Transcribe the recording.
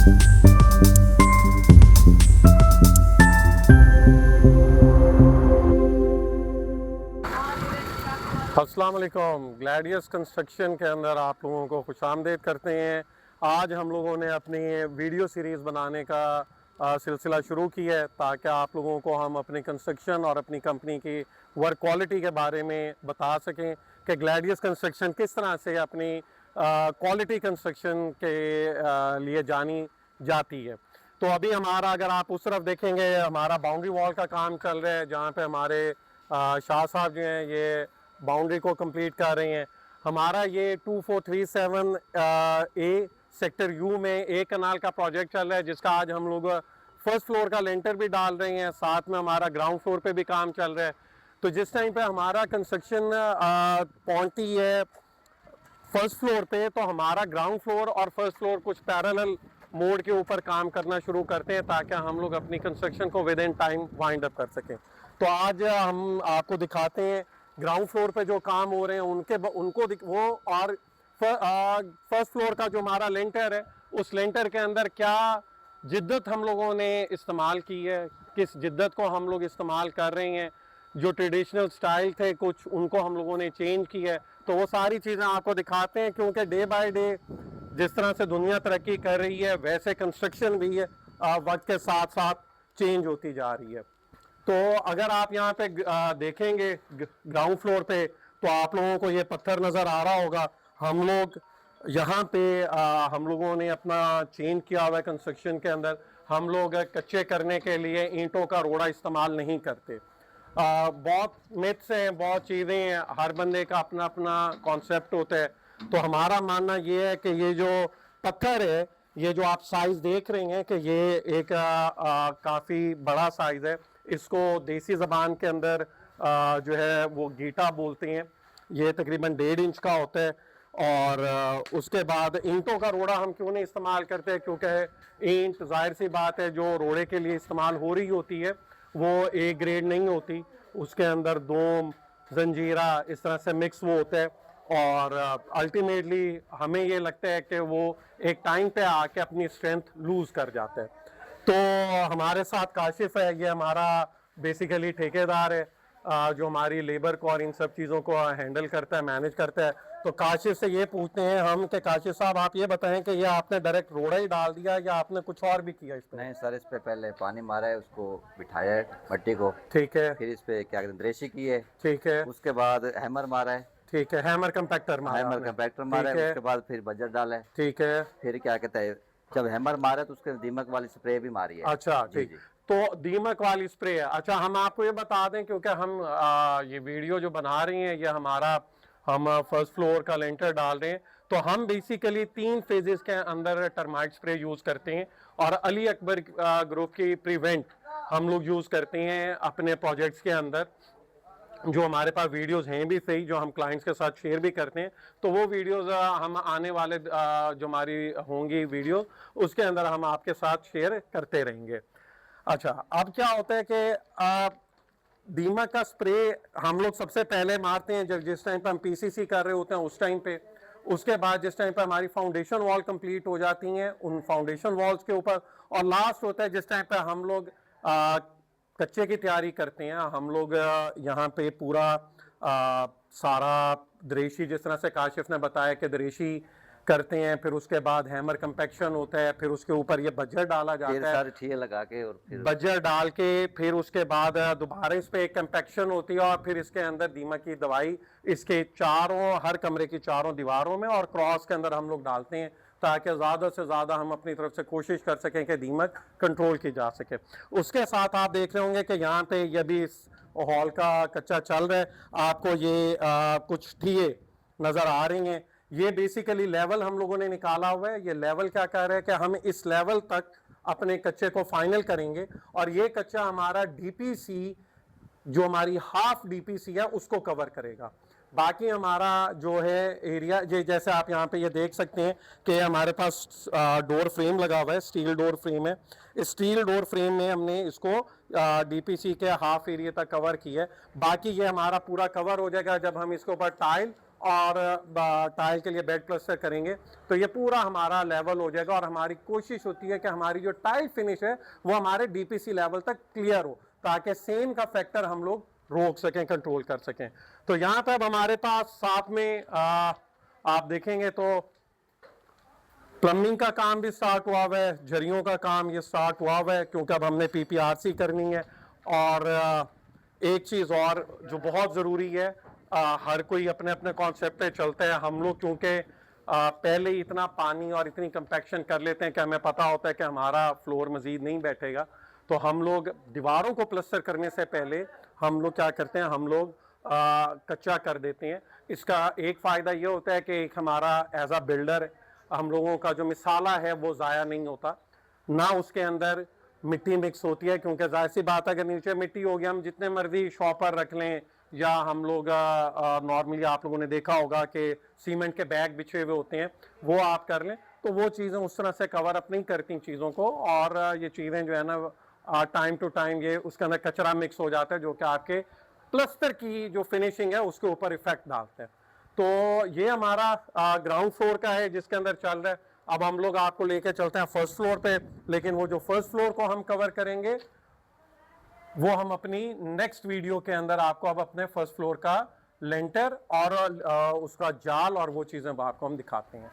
अस्सलाम वालेकुम। Gladius construction के अंदर आप लोगों को खुशामदीद करते हैं। आज हम लोगों ने अपनी वीडियो सीरीज़ बनाने का सिलसिला शुरू किया है ताकि आप लोगों को हम अपनी कंस्ट्रक्शन और अपनी कंपनी की वर्क क्वालिटी के बारे में बता सकें कि ग्लैडियस कंस्ट्रक्शन किस तरह से अपनी क्वालिटी कंस्ट्रक्शन के लिए जानी जाती है। तो अभी हमारा, अगर आप उस तरफ देखेंगे, हमारा बाउंड्री वॉल का काम चल रहा है जहाँ पे हमारे शाह साहब जो हैं ये बाउंड्री को कंप्लीट कर रहे हैं। हमारा ये 2437 ए सेक्टर यू में एक कनाल का प्रोजेक्ट चल रहा है जिसका आज हम लोग फर्स्ट फ्लोर का लेंटर भी डाल रहे हैं, साथ में हमारा ग्राउंड फ्लोर पे भी काम चल रहा है। तो जिस टाइम पे हमारा कंस्ट्रक्शन पहुंचती है फर्स्ट फ्लोर पे तो हमारा ग्राउंड फ्लोर और फर्स्ट फ्लोर कुछ पैरेलल मोड के ऊपर काम करना शुरू करते हैं ताकि हम लोग अपनी कंस्ट्रक्शन को with in time wind up कर सकें। तो आज हम आपको दिखाते हैं ग्राउंड फ्लोर पे जो काम हो रहे हैं वो, और फर्स्ट फ्लोर का जो हमारा लेंटर है उस लेंटर के अंदर क्या जिद्दत हम लोगों ने इस्तेमाल की है, किस जिद्दत को हम लोग इस्तेमाल कर रहे हैं। जो ट्रेडिशनल स्टाइल थे कुछ उनको हम लोगों ने चेंज किया है। तो वो सारी चीज़ें आपको दिखाते हैं क्योंकि डे बाय डे जिस तरह से दुनिया तरक्की कर रही है वैसे कंस्ट्रक्शन भी है वक्त के साथ साथ चेंज होती जा रही है। तो अगर आप यहाँ पे देखेंगे ग्राउंड फ्लोर पे तो आप लोगों को ये पत्थर नज़र आ रहा होगा। हम लोग यहाँ पे हम लोगों ने अपना चेंज किया हुआ है कंस्ट्रक्शन के अंदर। हम लोग कच्चे करने के लिए ईंटों का रोड़ा इस्तेमाल नहीं करते। बहुत मिथ्स हैं, बहुत चीज़ें हैं, हर बंदे का अपना अपना कॉन्सेप्ट होता है। तो हमारा मानना ये है कि ये जो पत्थर है, ये जो आप साइज़ देख रहे हैं कि ये एक काफ़ी बड़ा साइज़ है। इसको देसी ज़बान के अंदर जो है वो गीटा बोलते हैं। ये तकरीबन 1.5 इंच का होता है। और उसके बाद ईंटों का रोड़ा हम क्यों नहीं इस्तेमाल करते हैं, क्योंकि ईंट जाहिर सी बात है जो रोड़े के लिए इस्तेमाल हो रही होती है वो ए ग्रेड नहीं होती, उसके अंदर दोम जंजीरा इस तरह से मिक्स वो होता है। और अल्टीमेटली हमें ये लगता है कि वो एक टाइम पे आके अपनी स्ट्रेंथ लूज़ कर जाता है। तो हमारे साथ काशिफ है, ये हमारा बेसिकली ठेकेदार है जो हमारी लेबर को और इन सब चीज़ों को हैंडल करता है, मैनेज करता है। तो काशिफ से ये पूछते हैं हम कि काशिफ साहब आप ये बताएं कि ये आपने डायरेक्ट रोड़ा ही डाल दिया या आपने कुछ और भी किया इस पर? नहीं सर, इस पे पहले पानी मारा है, उसको बिठाया है मट्टी को, ठीक है। फिर इस पे क्या कहते हैं दरेशी की है, ठीक है। उसके बाद हैमर मारा है, ठीक है, हैमर कंपैक्टर मारा हैमर आपने। कंपैक्टर मारा ठीक है, उसके बाद फिर बजर डाला है, ठीक है। फिर क्या कहते हैं जब हैमर मारा तो उसके दीमक वाली स्प्रे भी मारी है। अच्छा, जी ठीक। जी। तो दीमक वाली स्प्रे है। अच्छा, हम आपको ये बता दें क्योंकि हम ये वीडियो जो बना रहे हैं ये हम फर्स्ट फ्लोर का लेंटर डाल रहे हैं। तो हम बेसिकली 3 फेजेस के अंदर टर्माइट स्प्रे यूज करते हैं और अली अकबर ग्रुप की प्रिवेंट हम लोग यूज करते हैं अपने प्रोजेक्ट्स के अंदर। जो हमारे पास वीडियोस हैं भी सही, जो हम क्लाइंट्स के साथ शेयर भी करते हैं। तो वो वीडियोस हम आने वाले जो हमारी होंगी वीडियो उसके अंदर हम आपके साथ शेयर करते रहेंगे। अच्छा, अब क्या होता है कि दीमक का स्प्रे हम लोग सबसे पहले मारते हैं जब जिस टाइम पे हम पीसीसी कर रहे होते हैं उस टाइम पे। उसके बाद जिस टाइम पे हमारी फाउंडेशन वॉल कंप्लीट हो जाती हैं उन फाउंडेशन वॉल्स के ऊपर, और लास्ट होता है जिस टाइम पे हम लोग कच्चे की तैयारी करते हैं। हम लोग यहाँ पे पूरा सारा दरेशी, जिस तरह से काशिफ ने बताया कि दरेशी करते हैं, फिर उसके बाद हैमर कंपैक्शन होता है, फिर उसके ऊपर ये बजर डाला जाता है, सारे ठिये लगा के और फिर बजर डाल के फिर उसके बाद दोबारा इस पे एक कंपैक्शन होती है और फिर इसके अंदर दीमक की दवाई इसके हर कमरे की चारों दीवारों में और क्रॉस के अंदर हम लोग डालते हैं ताकि ज़्यादा से ज़्यादा हम अपनी तरफ से कोशिश कर सकें कि दीमक कंट्रोल की जा सके। उसके साथ आप देख रहे होंगे कि यहाँ पे ये भी इस हॉल का कच्चा चल रहा है। आपको ये कुछ ठिये नज़र आ रही हैं। ये बेसिकली लेवल हम लोगों ने निकाला हुआ है। ये लेवल क्या कह रहा है कि हम इस लेवल तक अपने कच्चे को फाइनल करेंगे और ये कच्चा हमारा डीपीसी, जो हमारी हाफ डीपीसी है, उसको कवर करेगा। बाकी हमारा जो है एरिया, जैसे आप यहाँ पे ये देख सकते हैं कि हमारे पास डोर फ्रेम लगा हुआ है, स्टील डोर फ्रेम है। इस स्टील डोर फ्रेम में हमने इसको डीपीसी के हाफ एरिया तक कवर किया है। बाकी ये हमारा पूरा कवर हो जाएगा जब हम इसके ऊपर टाइल और टाइल के लिए बेड प्लास्टर करेंगे तो ये पूरा हमारा लेवल हो जाएगा। और हमारी कोशिश होती है कि हमारी जो टाइल फिनिश है वो हमारे डीपीसी लेवल तक क्लियर हो, ताकि सेम का फैक्टर हम लोग रोक सकें, कंट्रोल कर सकें। तो यहाँ पे अब हमारे पास साथ में आप देखेंगे तो प्लम्बिंग का काम भी स्टार्ट हुआ हुआ है, झरियों का काम ये स्टार्ट हुआ हुआ है, क्योंकि अब हमने पीपीआरसी करनी है। और एक चीज़ और जो बहुत ज़रूरी है, हर कोई अपने अपने कॉन्सेप्ट पे चलते हैं। हम लोग क्योंकि पहले ही इतना पानी और इतनी कंपैक्शन कर लेते हैं कि हमें पता होता है कि हमारा फ्लोर मज़ीद नहीं बैठेगा, तो हम लोग दीवारों को प्लस्तर करने से पहले हम लोग क्या करते हैं, हम लोग कच्चा कर देते हैं। इसका एक फ़ायदा ये होता है कि एक हमारा एज आ बिल्डर हम लोगों का जो मिसाला है वो ज़ाया नहीं होता, ना उसके अंदर मिट्टी मिक्स होती है, क्योंकि जाहिर सी बात है अगर नीचे मिट्टी होगी, हम जितने मर्जी शॉपर रख लें या हम लोग नॉर्मली आप लोगों ने देखा होगा कि सीमेंट के बैग बिछे हुए होते हैं, वो आप कर लें तो वो चीज़ें उस तरह से कवर अप नहीं करती चीज़ों को। और ये चीज़ें जो है ना टाइम टू टाइम ये उसके अंदर कचरा मिक्स हो जाता है, जो कि आपके प्लस्तर की जो फिनिशिंग है उसके ऊपर इफेक्ट डालते हैं। तो ये हमारा ग्राउंड फ्लोर का है जिसके अंदर चल रहा है। अब हम लोग आपको लेके चलते हैं फर्स्ट फ्लोर पे, लेकिन वो जो फर्स्ट फ्लोर को हम कवर करेंगे वो हम अपनी नेक्स्ट वीडियो के अंदर आपको अब अपने फर्स्ट फ्लोर का लेंटर और उसका जाल और वो चीज़ें आपको हम दिखाते हैं।